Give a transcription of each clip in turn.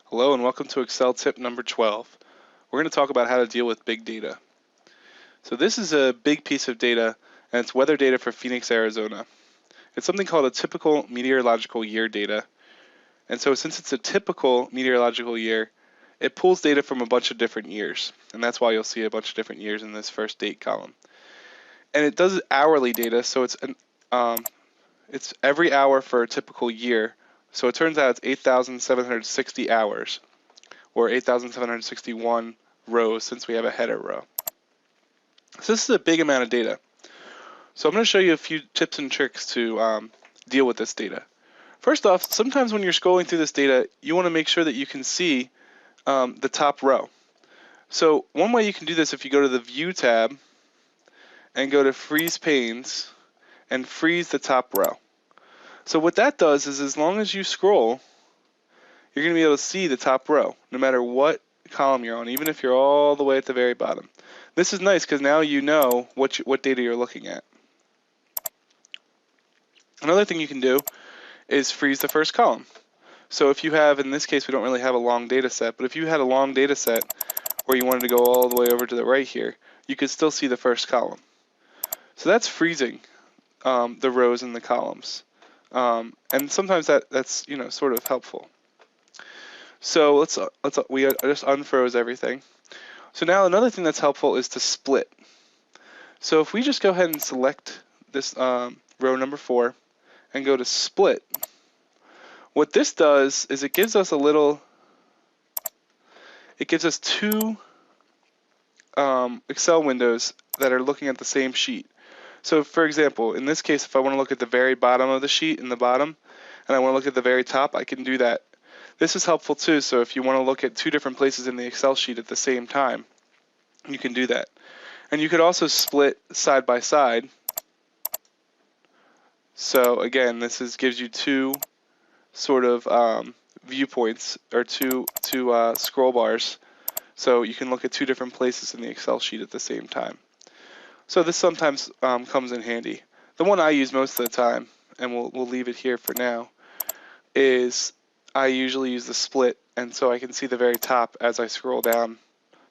Hello and welcome to Excel tip number 12. We're going to talk about how to deal with big data. So this is a big piece of data, and it's weather data for Phoenix, Arizona. It's something called a typical meteorological year data. And so since it's a typical meteorological year, it pulls data from a bunch of different years. And that's why you'll see a bunch of different years in this first date column. And it does hourly data, so it's every hour for a typical year. So it turns out it's 8,760 hours, or 8,761 rows since we have a header row. So this is a big amount of data. So I'm going to show you a few tips and tricks to deal with this data. First off, sometimes when you're scrolling through this data, you want to make sure that you can see the top row. So one way you can do this, if you go to the View tab and go to Freeze Panes and freeze the top row. So what that does is, as long as you scroll, you're going to be able to see the top row, no matter what column you're on, even if you're all the way at the very bottom. This is nice because now you know what data you're looking at. Another thing you can do is freeze the first column. So if you have, in this case, we don't really have a long data set, but if you had a long data set where you wanted to go all the way over to the right here, you could still see the first column. So that's freezing the rows and the columns. And sometimes that's sort of helpful. So we just unfroze everything. So now another thing that's helpful is to split. So if we just go ahead and select this row number 4 and go to split, what this does is it gives us two Excel windows that are looking at the same sheet. So for example, in this case, if I want to look at the very bottom of the sheet in the bottom, and I want to look at the very top, I can do that. This is helpful too, so if you want to look at two different places in the Excel sheet at the same time, you can do that. And you could also split side by side. So again, this gives you two sort of viewpoints, or two scroll bars, so you can look at two different places in the Excel sheet at the same time. So this sometimes comes in handy. The one I use most of the time, and we'll leave it here for now, is I usually use the split, and so I can see the very top as I scroll down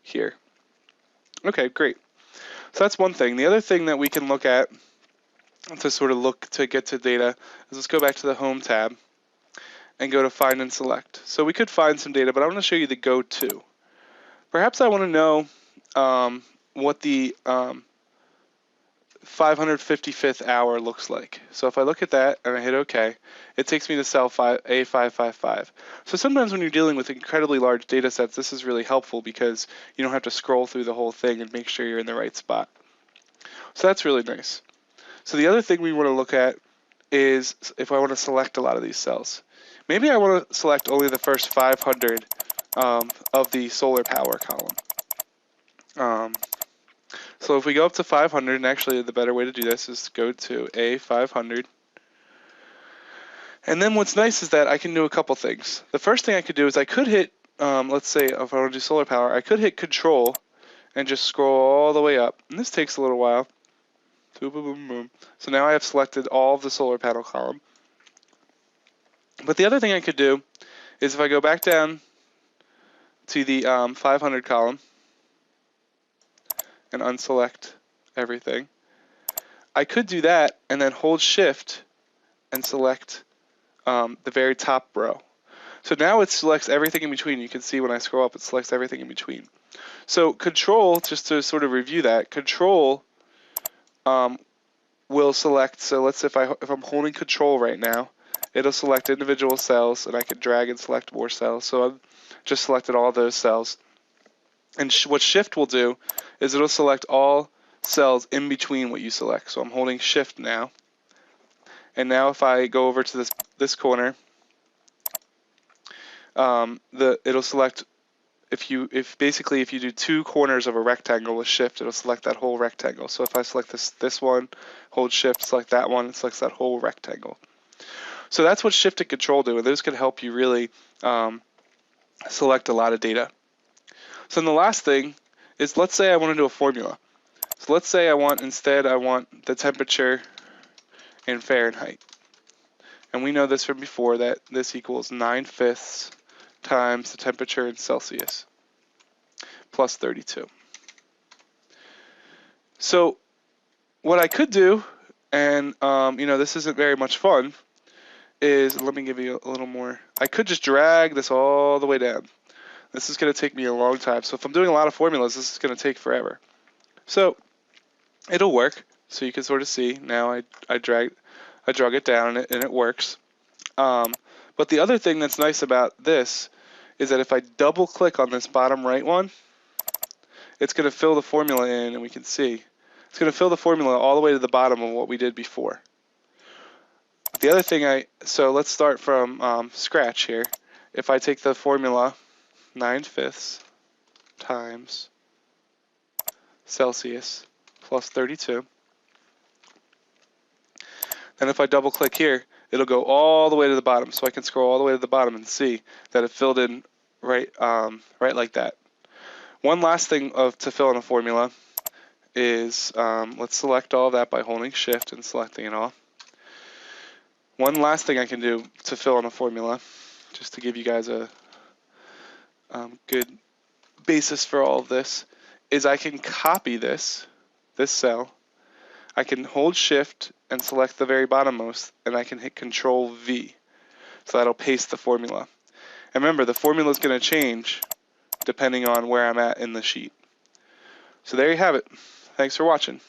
here. Okay, great. So that's one thing. The other thing that we can look at to get to data is, let's go back to the Home tab and go to Find and Select. So we could find some data, but I want to show you the Go To. Perhaps I want to know what the 555th hour looks like. So if I look at that and I hit OK, it takes me to cell A555. So sometimes when you're dealing with incredibly large data sets, this is really helpful because you don't have to scroll through the whole thing and make sure you're in the right spot. So that's really nice. So the other thing we want to look at is if I want to select a lot of these cells. Maybe I want to select only the first 500 of the solar power column. So if we go up to 500, and actually the better way to do this is go to A500. And then what's nice is that I can do a couple things. The first thing I could do is I could hit, let's say if I want to do solar power, I could hit Control and just scroll all the way up. And this takes a little while. Boom, boom, boom, boom. So now I have selected all of the solar panel column. But the other thing I could do is if I go back down to the 500 column and unselect everything, I could do that and then hold Shift and select the very top row. So now it selects everything in between. You can see when I scroll up, it selects everything in between. So Control, just to sort of review that, Control will select, so let's say if I'm holding Control right now, it'll select individual cells, and I can drag and select more cells. So I've just selected all those cells. And what Shift will do is it'll select all cells in between what you select. So I'm holding Shift now. And now if I go over to this corner, it'll select, if you do two corners of a rectangle with Shift, it'll select that whole rectangle. So if I select this one, hold Shift, select that one, it selects that whole rectangle. So that's what Shift and Control do, and those can help you really select a lot of data. So then the last thing is, let's say I want to do a formula. So let's say I want the temperature in Fahrenheit. And we know this from before, that this equals 9/5 times the temperature in Celsius plus 32. So what I could do, and this isn't very much fun, is, let me give you a little more. I could just drag this all the way down. This is going to take me a long time. So if I'm doing a lot of formulas, this is going to take forever. So it'll work. So you can sort of see now I drag it down and it works. But the other thing that's nice about this is that if I double click on this bottom right one, it's going to fill the formula in, and we can see it's going to fill the formula all the way to the bottom of what we did before. The other thing so let's start from scratch here. If I take the formula 9/5 times Celsius plus 32, then if I double click here, it'll go all the way to the bottom. So I can scroll all the way to the bottom and see that it filled in right like that. One last thing to fill in a formula is, let's select all of that by holding Shift and selecting it all. One last thing I can do to fill in a formula, just to give you guys a good basis for all of this, is I can copy this cell. I can hold Shift and select the very bottommost, and I can hit Control V. So that'll paste the formula. And remember, the formula is going to change depending on where I'm at in the sheet. So there you have it. Thanks for watching.